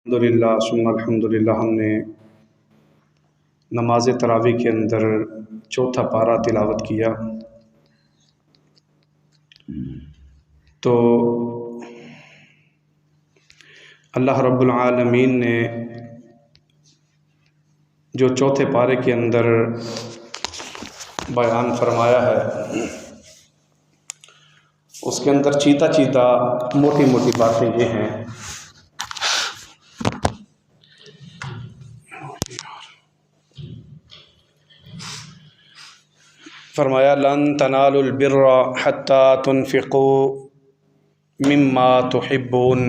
अल्हम्दुलिल्लाह सुम्मा अल्हम्दुलिल्लाह। हमने नमाज तरावी के अंदर चौथा पारा तिलावत किया। तो अल्लाह रब्बुल आलमीन ने जो चौथे पारे के अंदर बयान फरमाया है, उसके अंदर चीता चीता मोटी मोटी बातें ये हैं। फरमाया लन तनालुल बिर्रा हत्ता तुनफिकू मिम्मा तुहिब्बून।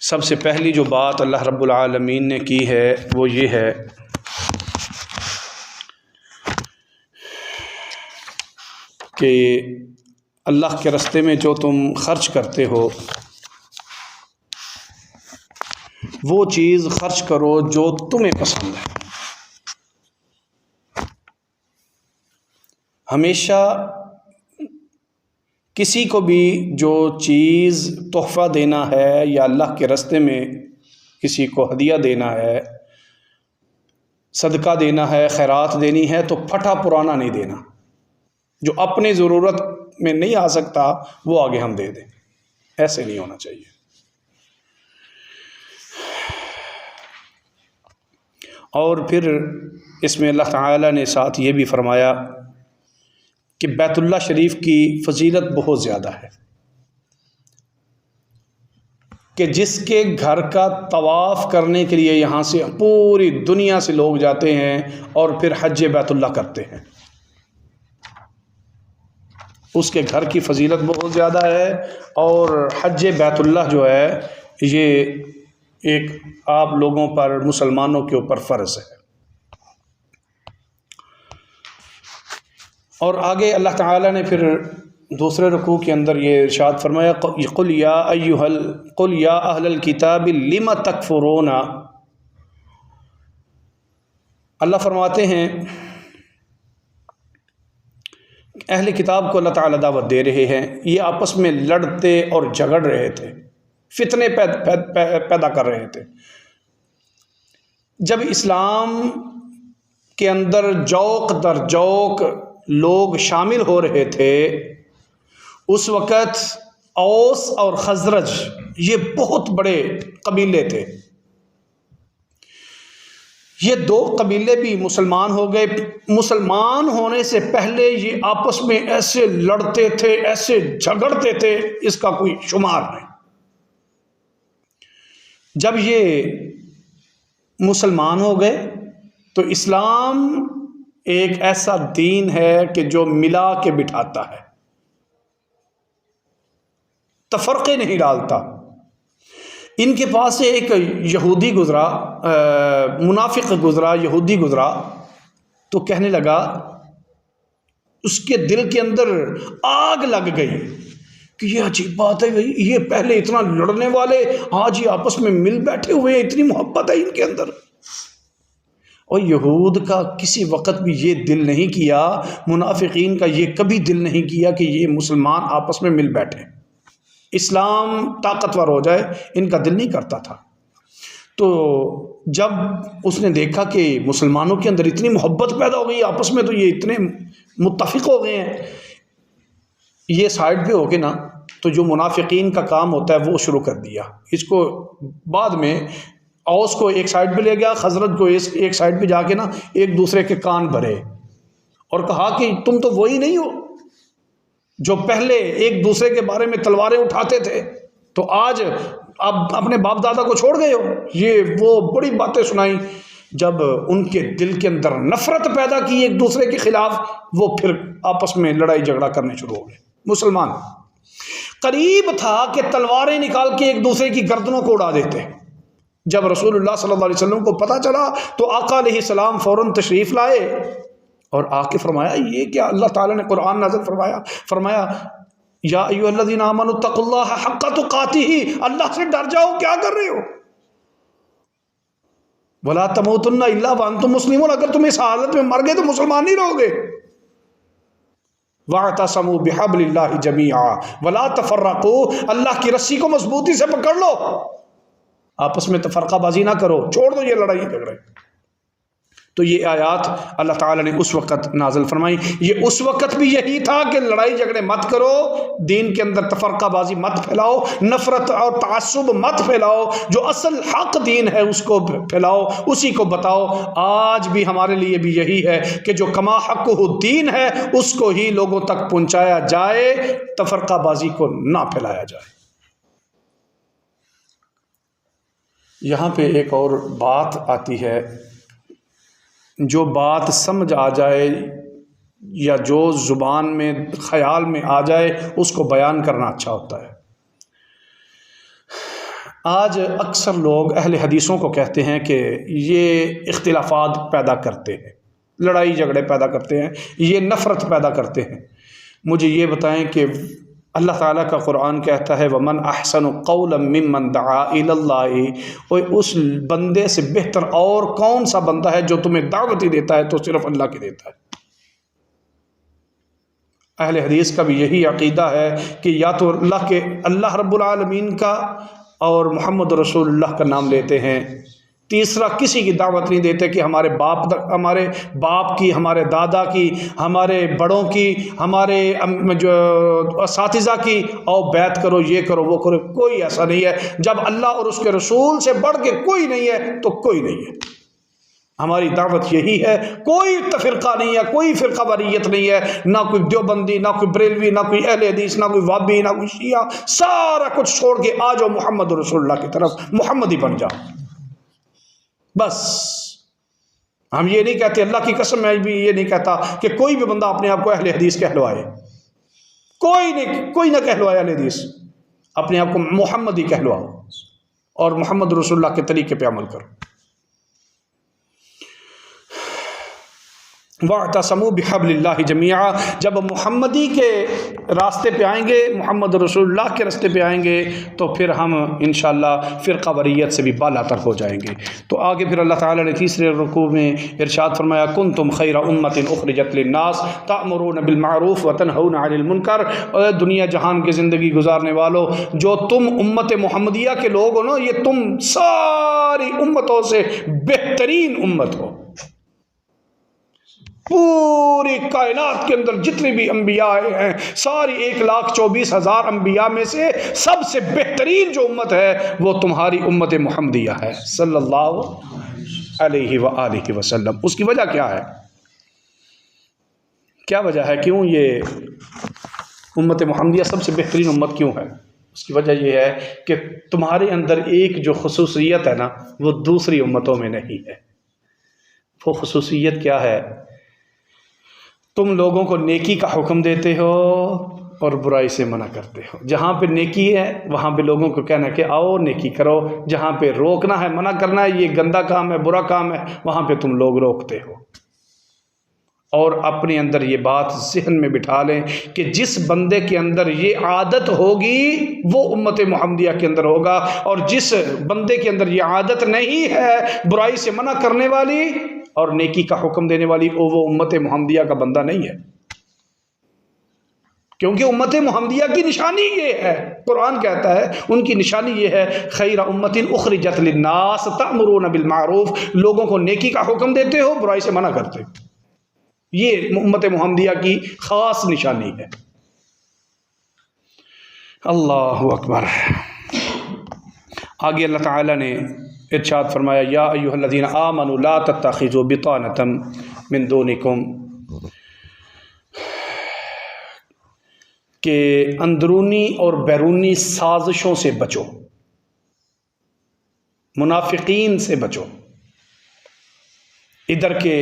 सबसे पहली जो बात अल्लाह रब्बुल आलमीन ने की है वो ये है कि अल्लाह के रास्ते में जो तुम खर्च करते हो वो चीज़ खर्च करो जो तुम्हें पसंद है। हमेशा किसी को भी जो चीज़ तोहफ़ा देना है या अल्लाह के रास्ते में किसी को हदिया देना है, सदका देना है, खैरात देनी है, तो फटा पुराना नहीं देना। जो अपनी ज़रूरत में नहीं आ सकता वो आगे हम दे दें, ऐसे नहीं होना चाहिए। और फिर इसमें अल्लाह ताला ने साथ ये भी फरमाया कि बैतुल्लाह शरीफ की फजीलत बहुत ज़्यादा है कि जिसके घर का तवाफ़ करने के लिए यहाँ से पूरी दुनिया से लोग जाते हैं और फिर हज बैतुल्लाह करते हैं, उसके घर की फजीलत बहुत ज़्यादा है। और हज बैतुल्लाह जो है ये एक आप लोगों पर, मुसलमानों के ऊपर फ़र्ज़ है। और आगे अल्लाह ताला ने फिर दूसरे रुकू के अंदर ये इरशाद फरमाया कुल या अहलल किताब लिमा तकफुरूना। अल्लाह फरमाते हैं अहले किताब को अल्लाह ताला दावत दे रहे हैं, ये आपस में लड़ते और झगड़ रहे थे, फितने पैदा कर रहे थे। जब इस्लाम के अंदर जौक दर जौक लोग शामिल हो रहे थे, उस वक़्त औस और खजरज ये बहुत बड़े कबीले थे। ये दो कबीले भी मुसलमान हो गए। मुसलमान होने से पहले ये आपस में ऐसे लड़ते थे, ऐसे झगड़ते थे, इसका कोई शुमार नहीं। जब ये मुसलमान हो गए तो इस्लाम एक ऐसा दीन है कि जो मिला के बिठाता है, तफरक़े नहीं डालता। इनके पास से एक यहूदी गुज़रा, मुनाफिक गुज़रा, यहूदी गुज़रा, तो कहने लगा, उसके दिल के अंदर आग लग गई कि ये अजीब बात है भाई, ये पहले इतना लड़ने वाले आज ये आपस में मिल बैठे हुए हैं, इतनी मोहब्बत है इनके अंदर। और यहूद का किसी वक़्त भी ये दिल नहीं किया, मुनाफिकीन का ये कभी दिल नहीं किया कि ये मुसलमान आपस में मिल बैठे, इस्लाम ताकतवर हो जाए, इनका दिल नहीं करता था। तो जब उसने देखा कि मुसलमानों के अंदर इतनी मोहब्बत पैदा हो गई आपस में, तो ये इतने मुत्तफ़िक़ हो गए हैं, ये साइड पे हो के ना, तो जो मुनाफिकीन का काम होता है वो शुरू कर दिया। इसको बाद में औस को एक साइड पे ले गया, खजरत को एक साइड पे जाके ना एक दूसरे के कान भरे और कहा कि तुम तो वही नहीं हो जो पहले एक दूसरे के बारे में तलवारें उठाते थे, तो आज अब अपने बाप दादा को छोड़ गए हो। ये वो बड़ी बातें सुनाई। जब उनके दिल के अंदर नफरत पैदा की एक दूसरे के खिलाफ, वो फिर आपस में लड़ाई झगड़ा करने शुरू हो गए। मुसलमान करीब था कि तलवारें निकाल के एक दूसरे की गर्दनों को उड़ा देते। जब रसूलुल्लाह सल्लल्लाहु अलैहि वसल्लम को पता चला तो आका अलैहिस्सलाम फ़ौरन तशरीफ़ लाए और आके फरमाया, ये क्या? अल्लाह ताला ने कुरान नाज़िल फरमाया या अय्युहल्लज़ीना आमनू तक़ुल्लाह हक़्क़ तुक़ातिही, अल्लाह से डर जाओ, क्या कर रहे हो? वला तमूतुन्ना इल्ला व अंतुम मुस्लिमून, अगर तुम इस हालत में मर गए तो मुसलमान नहीं रहोगे। वअतसमू बिहब्लिल्लाहि जमीआ वला तफर्रकू, अल्लाह की रस्सी को मजबूती से पकड़ लो, आपस में तफरकाबाजी ना करो, छोड़ दो ये लड़ाई झगड़े। तो ये आयात अल्लाह ताला ने उस वक़्त नाज़िल फरमाई। ये उस वक़्त भी यही था कि लड़ाई झगड़े मत करो, दीन के अंदर तफरकाबाजी मत फैलाओ, नफ़रत और तआस्सुब मत फैलाओ, जो असल हक दीन है उसको फैलाओ, उसी को बताओ। आज भी हमारे लिए भी यही है कि जो कमा हक़्क़ुहु दीन है उसको ही लोगों तक पहुँचाया जाए, तफरकाबाजी को ना फैलाया जाए। यहाँ पे एक और बात आती है, जो बात समझ आ जाए या जो ज़ुबान में ख़याल में आ जाए उसको बयान करना अच्छा होता है। आज अक्सर लोग अहले हदीसों को कहते हैं कि ये इख्तिलाफ़ात पैदा करते हैं, लड़ाई झगड़े पैदा करते हैं, ये नफ़रत पैदा करते हैं। मुझे ये बताएं कि अल्लाह ताला का कुरान कहता है वमन अहसनु क़ौलन मिम्मन दआ इलल्लाहि, और उस बंदे से बेहतर और कौन सा बंदा है जो तुम्हें दावत ही देता है तो सिर्फ अल्लाह की देता है। अहले हदीस का भी यही अक़ीदा है कि या तो अल्लाह रब्बुल आलमीन का और मोहम्मद रसूलुल्लाह का नाम लेते हैं, तीसरा किसी की दावत नहीं देते कि हमारे बाप की, हमारे दादा की, हमारे बड़ों की, हमारे जो असातिज़ा की, और बैत करो, ये करो, वो करो। कोई ऐसा नहीं है। जब अल्लाह और उसके रसूल से बढ़ के कोई नहीं है तो कोई नहीं है। हमारी दावत यही है, कोई तफरका नहीं है, कोई फ़िरका वारियत नहीं है, ना कोई देवबंदी, ना कोई बरेलवी, ना कोई अहले हदीस, ना कोई वाबी, ना कोई शिया। सारा कुछ छोड़ के आ जाओ मोहम्मद रसूलुल्लाह की तरफ, मोहम्मदी बन जाओ बस। हम ये नहीं कहते, अल्लाह की कसम मैं भी ये नहीं कहता कि कोई भी बंदा अपने आप को अहले हदीस कहलवाए, कोई ना कहलवाए अहले हदीस, अपने आप को मोहम्मदी कहलवाओ और मोहम्मद रसूलुल्लाह के तरीके पे अमल करो। वअतसमू बिहब्लिल्लाहि जमीआ, जब मोहम्मदी के रास्ते पे आएंगे, मोहम्मद रसूलुल्लाह के रास्ते पे आएंगे तो फिर हम इंशाअल्लाह फ़िरका वरीयत से भी बालातर हो जाएंगे। तो आगे फिर अल्लाह ताला ने तीसरे रुकू में इरशाद फरमाया कुंतुम खैरा उम्मतिन उखरिजत लिन्नास तामुरून बिल मारूफ व तनहौना अनिल मुनकर। और दुनिया जहान की ज़िंदगी गुजारने वालों, जो तुम उम्मत मोहम्मदिया के लोग हो ना, ये तुम सारी उम्मतों से बेहतरीन उम्मत हो। पूरी कायनात के अंदर जितने भी अंबिया हैं, सारी 1,24,000 अंबिया में से सबसे बेहतरीन जो उम्मत है वो तुम्हारी उम्मत मुहम्मदिया है सल्लल्लाहु अलैहि व आलिहि वसल्लम। उसकी वजह क्या है? क्या वजह है, क्यों ये उम्मत मुहम्मदिया सबसे बेहतरीन उम्मत क्यों है? उसकी वजह यह है कि तुम्हारे अंदर एक जो खुसूसियत है ना, वो दूसरी उम्मतों में नहीं है। वो खुसूसियत क्या है? तुम लोगों को नेकी का हुक्म देते हो और बुराई से मना करते हो। जहाँ पे नेकी है वहाँ पे लोगों को कहना कि आओ नेकी करो, जहाँ पे रोकना है, मना करना है, ये गंदा काम है, बुरा काम है, वहाँ पे तुम लोग रोकते हो। और अपने अंदर ये बात ज़हन में बिठा लें कि जिस बंदे के अंदर ये आदत होगी वो उम्मत मुहम्मदिया के अंदर होगा, और जिस बंदे के अंदर ये आदत नहीं है बुराई से मना करने वाली और नेकी का हुक्म देने वाली, वो उम्मत मुहम्मदिया का बंदा नहीं है। क्योंकि उम्मत मुहम्मदिया की निशानी ये है, कुरान कहता है उनकी निशानी ये है खैरा उम्मतिन उखरिजत लिन्नास तामुरून बिल मारूफ, लोगों को नेकी का हुक्म देते हो, बुराई से मना करते हो। ये उम्मत मुहम्मदिया की खास निशानी है। अल्लाहु अकबर। आगे अल्लाह ताला ने इरशाद फरमाया या अय्युहल्लज़ीना आमनू ला तत्तखिज़ू बितानतम मिन दूनिकुम, के अंदरूनी और बैरूनी साजिशों से बचो, मुनाफिकीन से बचो। इधर के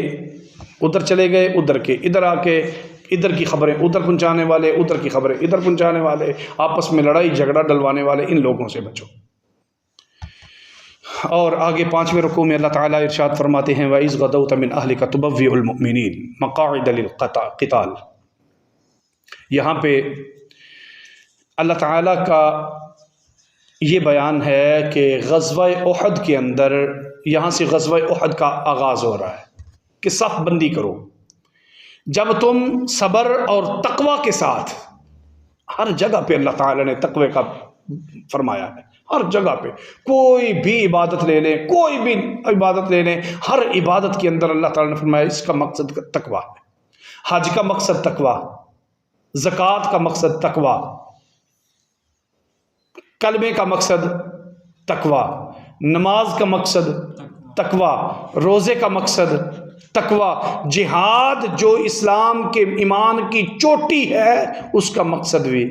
उधर चले गए, उधर के इधर आके, इधर की खबरें उधर पहुंचाने वाले, उधर की खबरें इधर पहुंचाने वाले, आपस में लड़ाई झगड़ा डलवाने वाले, इन लोगों से बचो। और आगे 5वें रुकू में अल्लाह ताला इरशाद फरमाते हैं व इज़ गदौत मिन अहलिका तुबव्विउल मुमिनीन मक़ाइद लिल-क़िताल। यहाँ पे अल्लाह ताला का ये बयान है कि ग़ज़वा उहद के अंदर, यहाँ से ग़ज़वा उहद का आगाज़ हो रहा है कि सफ़ बंदी करो। जब तुम सब्र और तकवा के साथ, हर जगह पे अल्लाह ताला ने तकवे का फरमाया है, हर जगह पे कोई भी इबादत ले लें, कोई भी इबादत ले लें, हर इबादत के अंदर अल्लाह ताला ने फरमाया इसका मकसद तकवा है। हज का मकसद तकवा, ज़कात का मकसद तकवा, कलमे का मकसद तकवा, नमाज का मकसद तकवा, रोज़े का मकसद तकवा, जिहाद जो इस्लाम के ईमान की चोटी है उसका मकसद भी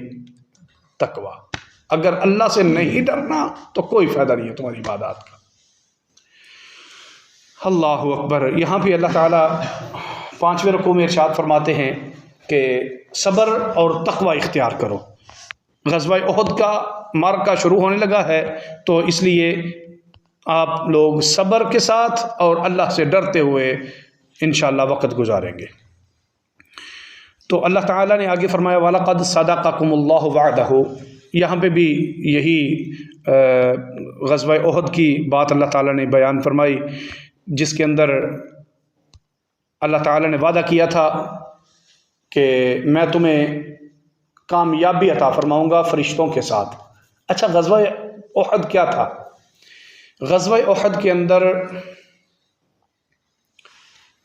तकवा। अगर अल्लाह से नहीं डरना तो कोई फ़ायदा नहीं है तुम्हारी इबादत का। अल्लाहु अकबर। यहाँ पे अल्लाह ताला 5वें रुकू में इरशाद फरमाते हैं कि सब्र और तकवा इख्तियार करो। ग़ज़वा उहद का मार्का शुरू होने लगा है, तो इसलिए आप लोग सब्र के साथ और अल्लाह से डरते हुए इंशाअल्लाह वक़्त गुजारेंगे। तो अल्लाह ताला ने आगे फरमाया वलक़द सदक़कुमुल्लाहु वअदहु। यहाँ पे भी यही ग़ज़वा उहद की बात अल्लाह ताला ने बयान फरमाई, जिसके अंदर अल्लाह ताला ने वादा किया था कि मैं तुम्हें कामयाबी अता फरमाऊँगा फ़रिश्तों के साथ। अच्छा, ग़ज़वा उहद क्या था? ग़ज़वा उहद के अंदर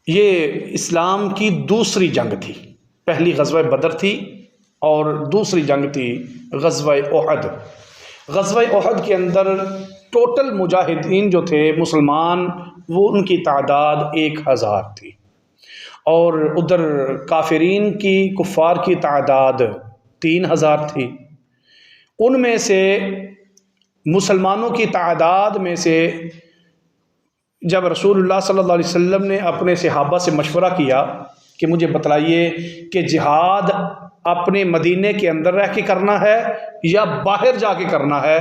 ये इस्लाम की दूसरी जंग थी। पहली ग़ज़वा बदर थी और दूसरी जंग थी ग़ज़वा उहद। ग़ज़वा उहद के अंदर टोटल मुजाहिदीन जो थे मुसलमान, वो उनकी तादाद 1000 थी और उधर काफिरीन की, कुफ़ार की तादाद 3000 थी। उनमें से मुसलमानों की तादाद में से जब रसूलुल्लाह सल्लल्लाहु अलैहि वसल्लम ने अपने सहाबा से मशवरा किया कि मुझे बतलाइए कि जिहाद अपने मदीने के अंदर रह के करना है या बाहर जाके करना है,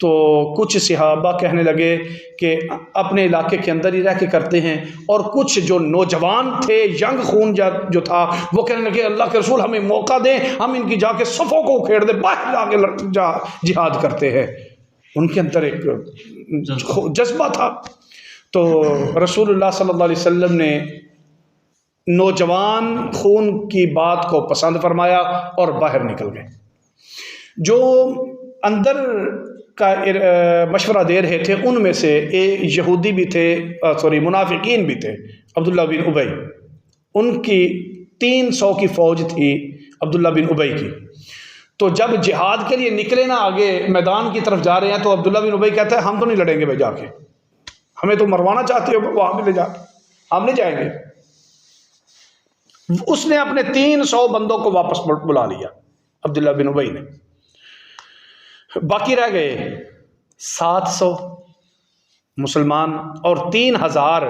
तो कुछ सहाबा कहने लगे कि अपने इलाके के अंदर ही रह के करते हैं, और कुछ जो नौजवान थे, यंग खून जो था, वो कहने लगे अल्लाह के रसूल हमें मौका दें, हम इनकी जाके सफ़ों को उखेड़ दें, बाहर जाके जिहाद करते हैं। उनके अंदर एक जज्बा था। तो रसूलुल्लाह सल्लल्लाहु अलैहि वसल्लम ने नौजवान खून की बात को पसंद फरमाया और बाहर निकल गए। जो अंदर का मशवरा दे रहे थे उनमें से एक यहूदी भी थे, मुनाफिकीन भी थे, अब्दुल्ला बिन उबई। उनकी 300 की फ़ौज थी अब्दुल्ला बिन उबई की। तो जब जिहाद के लिए निकले ना, आगे मैदान की तरफ जा रहे हैं, तो अब्दुल्ला बिन उबई कहता है हम तो नहीं लड़ेंगे भाई, जाके हमें तो मरवाना चाहते हो, वहाँ पे ले जाके हम नहीं जाएंगे। उसने अपने 300 बंदों को वापस बुला लिया अब्दुल्ला बिन उबई ने। बाकी रह गए 700 मुसलमान और 3000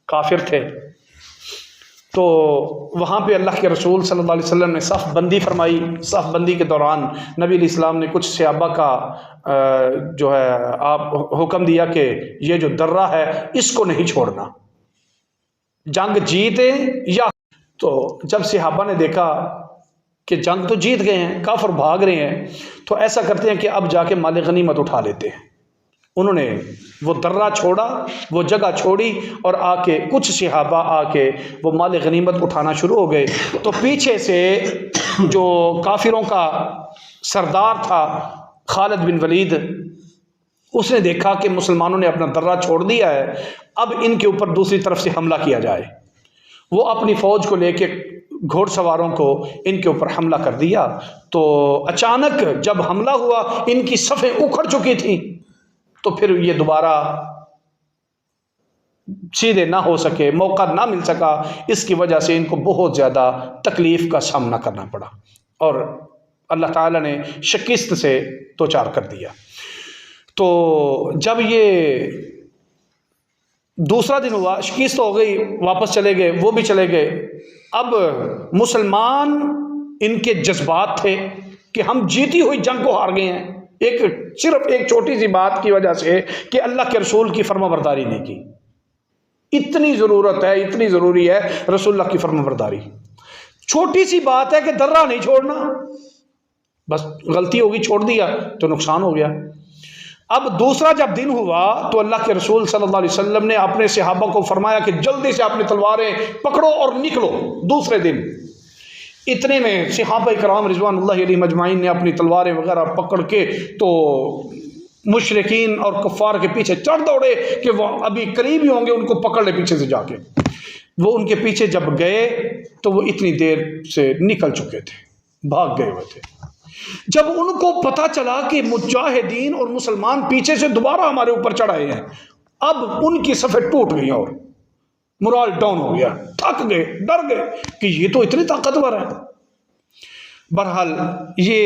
काफिर थे। तो वहाँ पे अल्लाह के रसूल सल्लल्लाहु अलैहि वसल्लम ने सफ़ बंदी फरमाई। सफ़ बंदी के दौरान नबी अलैहिस्सलाम ने कुछ सहाबा का जो है आप हुक्म दिया कि ये जो दर्रा है इसको नहीं छोड़ना, जंग जीते या। तो जब सहाबा ने देखा कि जंग तो जीत गए हैं, काफिर भाग रहे हैं, तो ऐसा करते हैं कि अब जाके माल गनीमत उठा लेते हैं। उन्होंने वो दर्रा छोड़ा, वो जगह छोड़ी और आके कुछ सहाबा आके वो माल गनीमत उठाना शुरू हो गए। तो पीछे से जो काफिरों का सरदार था खालिद बिन वलीद, उसने देखा कि मुसलमानों ने अपना दर्रा छोड़ दिया है, अब इनके ऊपर दूसरी तरफ से हमला किया जाए। वो अपनी फ़ौज को लेके घोड़सवारों को इनके ऊपर हमला कर दिया। तो अचानक जब हमला हुआ, इनकी सफ़ें उखड़ चुकी थी, तो फिर ये दोबारा सीधे ना हो सके, मौका ना मिल सका। इसकी वजह से इनको बहुत ज़्यादा तकलीफ़ का सामना करना पड़ा और अल्लाह ताला ने शिकस्त से दो चार कर दिया। तो जब ये दूसरा दिन हुआ, शिकस्त हो गई, वापस चले गए, वो भी चले गए। अब मुसलमान इनके जज्बात थे कि हम जीती हुई जंग को हार गए हैं, सिर्फ एक छोटी सी बात की वजह से कि अल्लाह के रसूल की फरमाबरदारी नहीं की। इतनी ज़रूरत है, इतनी ज़रूरी है रसूलुल्लाह की फरमाबरदारी। छोटी सी बात है कि दर्रा नहीं छोड़ना, बस गलती होगी, छोड़ दिया तो नुकसान हो गया। अब दूसरा जब दिन हुआ तो अल्लाह के रसूल सल्लल्लाहु अलैहि वसल्लम ने अपने सहाबा को फरमाया कि जल्दी से अपनी तलवारें पकड़ो और निकलो दूसरे दिन। इतने में सहाबा इकराम रिज़वानुल्लाहि अलैहिम अजमाइन ने अपनी तलवारें वगैरह पकड़ के तो मुशरिकीन और कुफ़ार के पीछे चढ़ दौड़े कि वो अभी करीब ही होंगे उनको पकड़ ले पीछे से जाके। वो उनके पीछे जब गए तो वो इतनी देर से निकल चुके थे, भाग गए हुए थे। जब उनको पता चला कि मुजाहिदीन और मुसलमान पीछे से दोबारा हमारे ऊपर चढ़ाए हैं, अब उनकी सफ़ें टूट गई और मोरल डाउन हो गया, थक गए, डर गए कि ये तो इतनी ताकतवर है। बहरहाल ये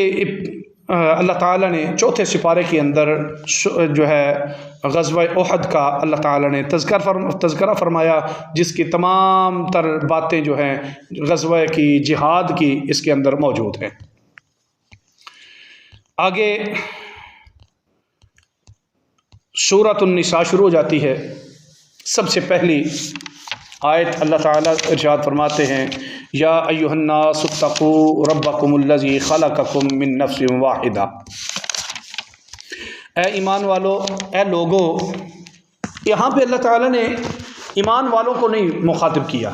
अल्लाह ताला ने चौथे सिपारे के अंदर जो है ग़ज़वा उहद का अल्लाह ताला ने तज़किरा फरमाया, जिसकी तमाम तर बातें जो हैं ग़ज़वा की जिहाद की इसके अंदर मौजूद हैं। आगे सूरत निसा शुरू हो जाती है। सबसे पहली आयत अल्लाह ताला इरशाद फरमाते हैं, या अय्युहन्नास इत्तक़ू रब्बकुमुल्लज़ी ख़लक़कुम मिन नफ्सिन वाहिदा। ए ईमान वालो, ए लोगो। यहाँ पे अल्लाह ताला ने ईमान वालों को नहीं मुखातिब किया,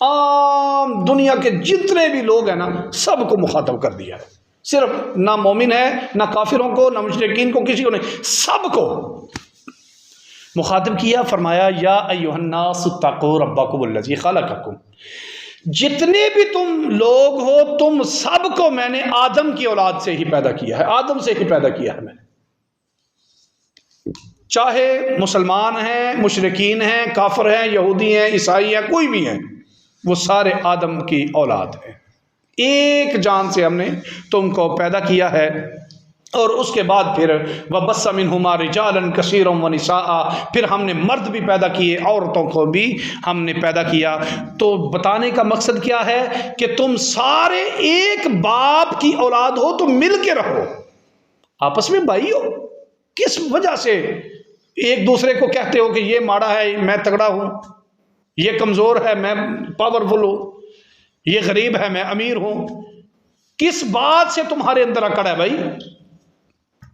आम दुनिया के जितने भी लोग हैं ना सबको मुखातब कर दिया है। सिर्फ ना मोमिन है, ना काफिरों को, ना मुशरिकीन को, किसी को नहीं, सबको मुखातिब किया। फरमाया या अय्युहन्नास इत्तक़ू रब्बकुमुल्लज़ी ख़लक़कुम। जितने भी तुम लोग हो, तुम सबको मैंने आदम की औलाद से ही पैदा किया है, आदम से ही पैदा किया है मैंने। चाहे मुसलमान हैं, मुशरिकीन हैं, काफिर हैं, यहूदी हैं, ईसाई हैं, कोई भी हैं, वो सारे आदम की औलाद हैं। एक जान से हमने तुमको पैदा किया है। और उसके बाद फिर वबस्सा मिनहुमा रिजालन कसीरन व निसाआ, फिर हमने मर्द भी पैदा किए, औरतों को भी हमने पैदा किया। तो बताने का मकसद क्या है कि तुम सारे एक बाप की औलाद हो, तो मिल के रहो, आपस में भाई हो। किस वजह से एक दूसरे को कहते हो कि ये माड़ा है, मैं तगड़ा हूं, ये कमजोर है, मैं पावरफुल हूं, ये गरीब है, मैं अमीर हूं? किस बात से तुम्हारे अंदर अकड़ है भाई?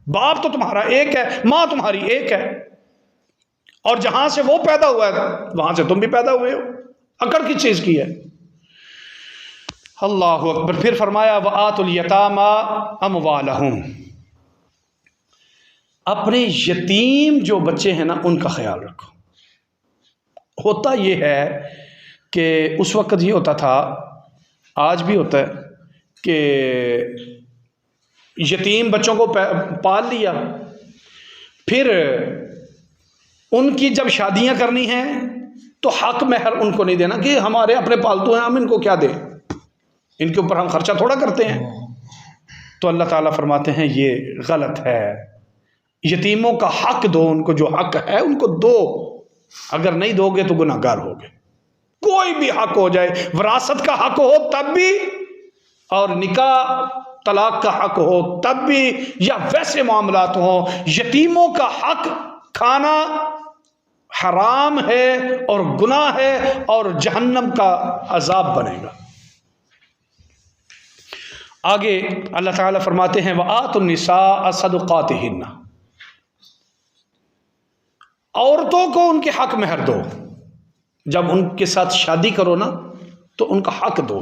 बाप तो तुम्हारा एक है, मां तुम्हारी एक है, और जहां से वो पैदा हुआ है वहां से तुम भी पैदा हुए हो। अकड़ किस चीज की है? अल्लाहु अकबर। फिर फरमाया व आतुल यतामा अमवालहुम। अपने यतीम जो बच्चे हैं ना उनका ख्याल रखो। होता ये है कि उस वक्त ये होता था, आज भी होता है कि यतीम बच्चों को पाल लिया, फिर उनकी जब शादियां करनी हैं तो हक महर उनको नहीं देना कि हमारे अपने पालतू हैं, हम इनको क्या दें, इनके ऊपर हम खर्चा थोड़ा करते हैं। तो अल्लाह ताला फरमाते हैं ये गलत है। यतीमों का हक दो, उनको जो हक है उनको दो। अगर नहीं दोगे तो गुनाहगार होगे। कोई भी हक हो जाए, विरासत का हक हो तब भी, और निकाह तलाक का हक हो तब भी, या वैसे मामलात हो, यतीमों का हक खाना हराम है और गुनाह है और जहन्नम का अजाब बनेगा। आगे अल्लाह ताला फरमाते हैं व आतुन निसा सदक़ातिहिन्ना। औरतों को उनके हक महर दो। जब उनके साथ शादी करो ना तो उनका हक दो।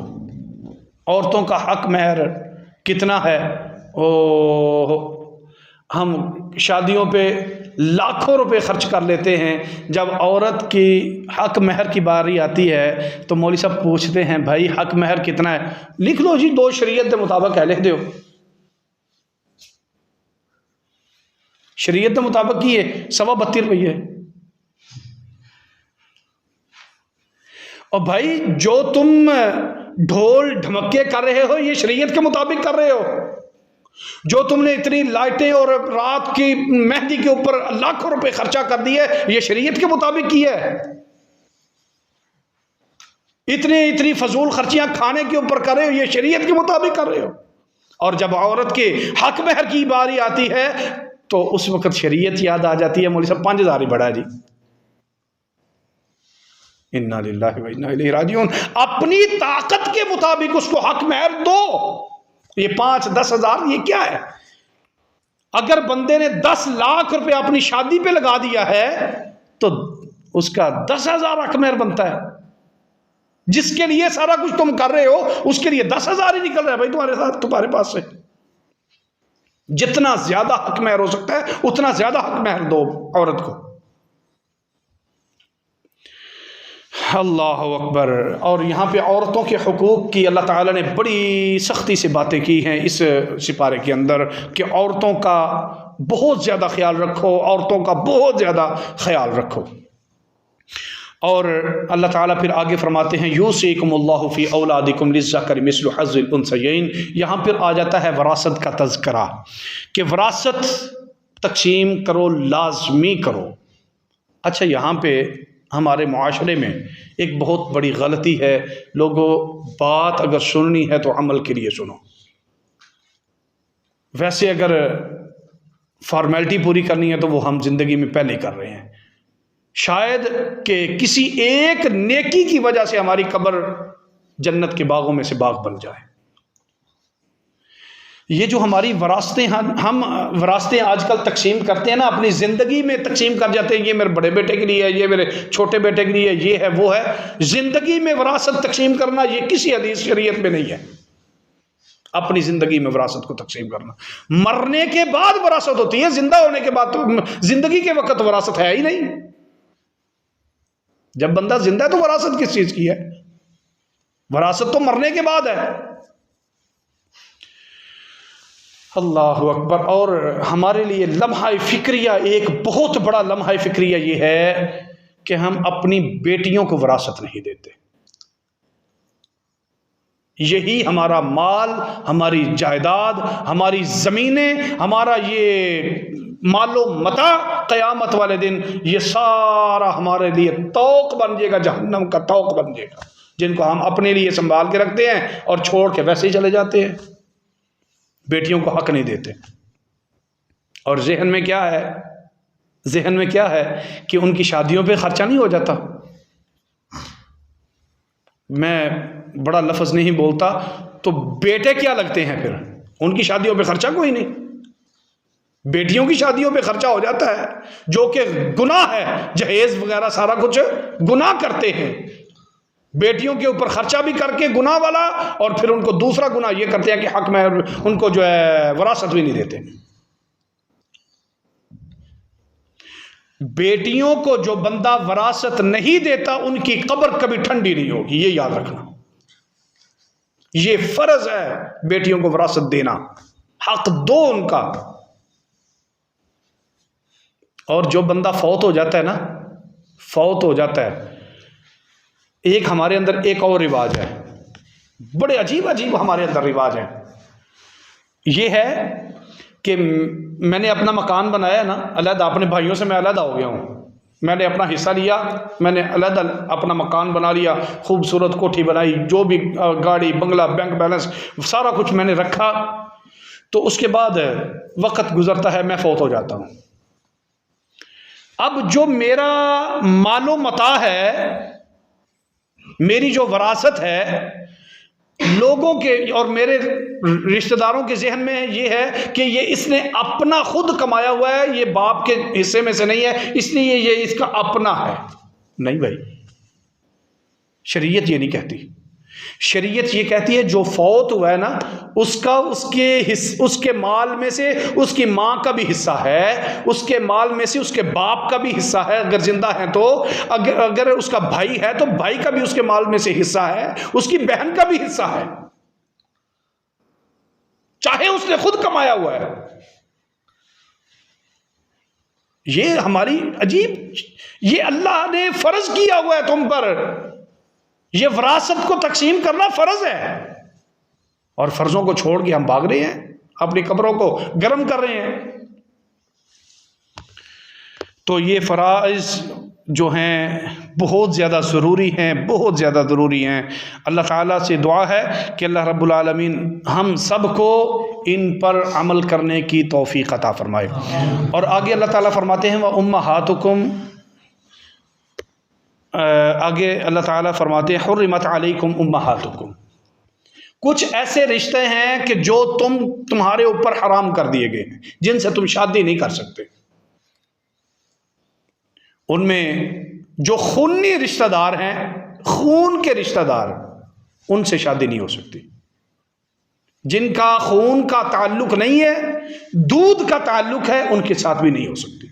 औरतों का हक महर कितना है? हम शादियों पे लाखों रुपए खर्च कर लेते हैं, जब औरत की हक महर की बारी आती है तो मौलवी साहब पूछते हैं भाई हक महर कितना है? लिख लो जी, 2 शरीयत के मुताबिक है, लिख दो। शरीयत के मुताबिक की है 32.5 रुपये। और भाई जो तुम ढोल ढमक्के कर रहे हो ये शरीयत के मुताबिक कर रहे हो। जो तुमने इतनी लाइटें और रात की मेहंदी के ऊपर लाखों रुपए खर्चा कर दिए ये शरीयत के मुताबिक की है। इतनी फजूल खर्चियां खाने के ऊपर कर रहे हो ये शरीयत के मुताबिक कर रहे हो। और जब औरत के हक महर की बारी आती है तो उस वक्त शरीयत याद आ जाती है। मौलवी साहब 5000 ही बड़ा है जी। इन्ना लिल्लाहि व इन्ना इलैहि राजिऊन। अपनी ताकत के मुताबिक उसको हक महर दो। ये 5-10 हज़ार ये क्या है? अगर बंदे ने 10 लाख रुपए अपनी शादी पे लगा दिया है तो उसका 10,000 हक महर बनता है। जिसके लिए सारा कुछ तुम कर रहे हो उसके लिए 10,000 ही निकल रहा है भाई तुम्हारे साथ, तुम्हारे पास से। जितना ज्यादा हक महर हो सकता है उतना ज्यादा हक महर दो औरत को। अल्लाह अकबर। और यहाँ पे औरतों के हुकूक की अल्लाह ताला ने बड़ी सख्ती से बातें की हैं इस सिपारे के अंदर कि औरतों का बहुत ज़्यादा ख्याल रखो, औरतों का बहुत ज़्यादा ख्याल रखो। और अल्लाह ताला फिर आगे फरमाते हैं यूसिकुमुल्लाहु फी औलादिकुम लिज़्ज़करि मिस्लु हज़्ज़िल उन्सयैन। यहाँ पर आ जाता है वरासत का तज़किरा कि वरासत तक़सीम करो, लाजमी करो। अच्छा, यहाँ पे हमारे मुआशरे में एक बहुत बड़ी गलती है, लोगों बात अगर सुननी है तो अमल के लिए सुनो। वैसे अगर फॉर्मेलिटी पूरी करनी है तो वो हम जिंदगी में पहले कर रहे हैं। शायद कि किसी एक नेकी की वजह से हमारी कब्र जन्नत के बागों में से बाग बन जाए। ये जो हमारी वरासतें हम वरासतें आजकल तकसीम करते हैं ना, अपनी ज़िंदगी में तकसीम कर जाते हैं, ये मेरे बड़े बेटे के लिए है, ये मेरे छोटे बेटे के लिए, ये है वो है। ज़िंदगी में वरासत तकसीम करना ये किसी हदीस शरीयत में नहीं है। अपनी ज़िंदगी में वरासत को तकसीम करना, मरने के बाद वरासत होती है, जिंदा होने के बाद तो, ज़िंदगी के वक्त वरासत है ही नहीं। जब बंदा जिंदा है तो वरासत किस चीज़ की है? वरासत तो मरने के बाद है। अल्लाह अकबर। और हमारे लिए लम्हा फ़िक्रिया, एक बहुत बड़ा लम्हा फ़िक्रिया ये है कि हम अपनी बेटियों को वरासत नहीं देते। यही हमारा माल, हमारी जायदाद, हमारी ज़मीनें, हमारा ये मालो मता क़यामत वाले दिन ये सारा हमारे लिए तौक बन जाएगा, जहन्नम का तौक बन जाएगा, जिनको हम अपने लिए संभाल के रखते हैं और छोड़ के वैसे ही चले जाते हैं। बेटियों को हक नहीं देते। और जहन में क्या है, जहन में क्या है कि उनकी शादियों पे खर्चा नहीं हो जाता। मैं बड़ा लफ्ज़ नहीं बोलता, तो बेटे क्या लगते हैं फिर? उनकी शादियों पे खर्चा कोई नहीं, बेटियों की शादियों पे खर्चा हो जाता है, जो कि गुनाह है। जहेज वगैरह सारा कुछ गुनाह करते हैं, बेटियों के ऊपर खर्चा भी करके गुनाह वाला, और फिर उनको दूसरा गुनाह ये करते हैं कि हक में उनको जो है वरासत भी नहीं देते। बेटियों को जो बंदा वरासत नहीं देता उनकी कब्र कभी ठंडी नहीं होगी, ये याद रखना। ये फर्ज है बेटियों को वरासत देना, हक दो उनका। और जो बंदा फौत हो जाता है ना, फौत हो जाता है, एक हमारे अंदर एक और रिवाज है, बड़े अजीब अजीब हमारे अंदर रिवाज है। ये है कि मैंने अपना मकान बनाया ना अलग, अपने भाइयों से मैं अलग हो गया हूँ, मैंने अपना हिस्सा लिया, मैंने अलग अपना मकान बना लिया, खूबसूरत कोठी बनाई, जो भी गाड़ी बंगला बैंक बैलेंस सारा कुछ मैंने रखा। तो उसके बाद वक्त गुजरता है, मैं फौत हो जाता हूँ। अब जो मेरा मालो मता है, मेरी जो वरासत है, लोगों के और मेरे रिश्तेदारों के जहन में ये है कि ये इसने अपना खुद कमाया हुआ है, ये बाप के हिस्से में से नहीं है, इसलिए ये इसका अपना है। नहीं भाई, शरीयत ये नहीं कहती। शरीयत ये कहती है जो फौत हुआ है ना, उसका उसके माल में से उसकी माँ का भी हिस्सा है, उसके माल में से उसके बाप का भी हिस्सा है अगर जिंदा है तो, अगर उसका भाई है तो भाई का भी उसके माल में से हिस्सा है, उसकी बहन का भी हिस्सा है, चाहे उसने खुद कमाया हुआ है। ये हमारी अजीब, ये अल्लाह ने फर्ज किया हुआ है तुम पर, ये विरासत को तकसीम करना फर्ज है। और फर्जों को छोड़ के हम भाग रहे हैं, अपनी कब्रों को गर्म कर रहे हैं। तो ये फराइज जो हैं बहुत ज़्यादा ज़रूरी हैं, बहुत ज़्यादा ज़रूरी हैं। अल्लाह ताला से दुआ है कि अल्लाह रब्बुल आलमीन हम सबको इन पर अमल करने की तौफीक अता फरमाए। और आगे अल्लाह ताला फरमाते हैं व उम्महातुकुम, आगे अल्लाह ताला फरमाते हैं हुर्रिमत अलैकुम उम्महातुकुम, कुछ ऐसे रिश्ते हैं कि जो तुम्हारे ऊपर हराम कर दिए गए हैं, जिनसे तुम शादी नहीं कर सकते। उनमें जो खूनी रिश्तेदार हैं, खून के रिश्तेदार, उनसे शादी नहीं हो सकती। जिनका खून का ताल्लुक नहीं है, दूध का ताल्लुक है, उनके साथ भी नहीं हो सकती।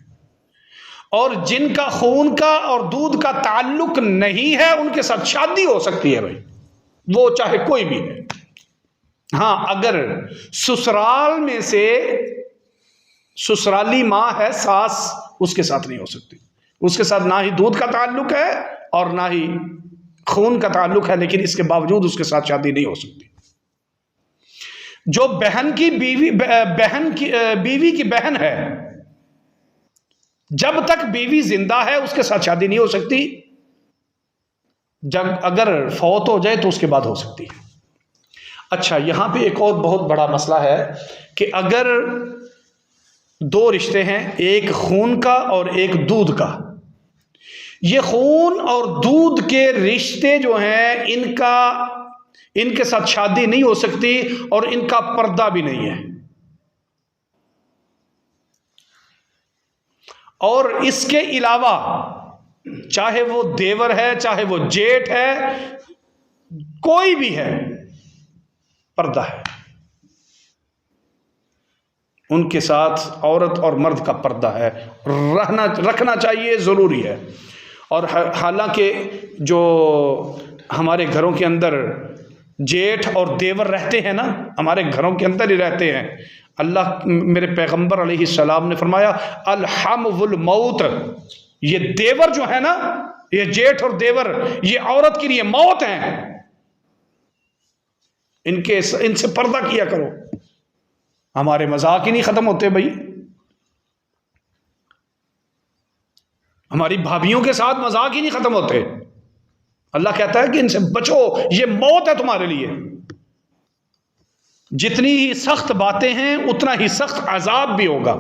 और जिनका खून का और दूध का ताल्लुक नहीं है, उनके साथ शादी हो सकती है भाई, वो चाहे कोई भी है। हाँ, अगर ससुराल में से ससुराली माँ है, सास, उसके साथ नहीं हो सकती। उसके साथ ना ही दूध का ताल्लुक है और ना ही खून का ताल्लुक है, लेकिन इसके बावजूद उसके साथ शादी नहीं हो सकती। जो बहन की बीवी, बीवी की बहन है, जब तक बीवी जिंदा है उसके साथ शादी नहीं हो सकती। जब अगर फौत हो जाए तो उसके बाद हो सकती है। अच्छा, यहां पे एक और बहुत बड़ा मसला है कि अगर दो रिश्ते हैं, एक खून का और एक दूध का, ये खून और दूध के रिश्ते जो हैं, इनके साथ शादी नहीं हो सकती और इनका पर्दा भी नहीं है। और इसके अलावा चाहे वो देवर है, चाहे वो जेठ है, कोई भी है, पर्दा है। उनके साथ औरत और मर्द का पर्दा है, रखना चाहिए, ज़रूरी है। और हालांकि जो हमारे घरों के अंदर जेठ और देवर रहते हैं ना, हमारे घरों के अंदर ही रहते हैं। अल्लाह, मेरे पैगंबर अलैहिस्सलाम ने फरमाया, अलहमुल मौत, ये देवर जो है ना, ये जेठ और देवर, ये औरत के लिए मौत है। इनसे पर्दा किया करो। हमारे मजाक ही नहीं खत्म होते भाई, हमारी भाभियों के साथ मजाक ही नहीं खत्म होते। अल्लाह कहता है कि इनसे बचो, ये मौत है तुम्हारे लिए। जितनी ही सख्त बातें हैं उतना ही सख्त अजाब भी होगा।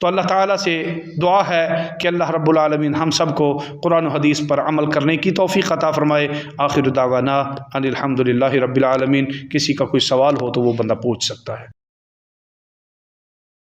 तो अल्लाह ताला से दुआ है कि अल्लाह रब्बुल आलमीन हम सब को कुरान और हदीस पर अमल करने की तौफीक अता फरमाए। आखिर दावाना अनिल हम्दुलिल्लाहि रब्बिल आलमीन। किसी का कोई सवाल हो तो वो बंदा पूछ सकता है।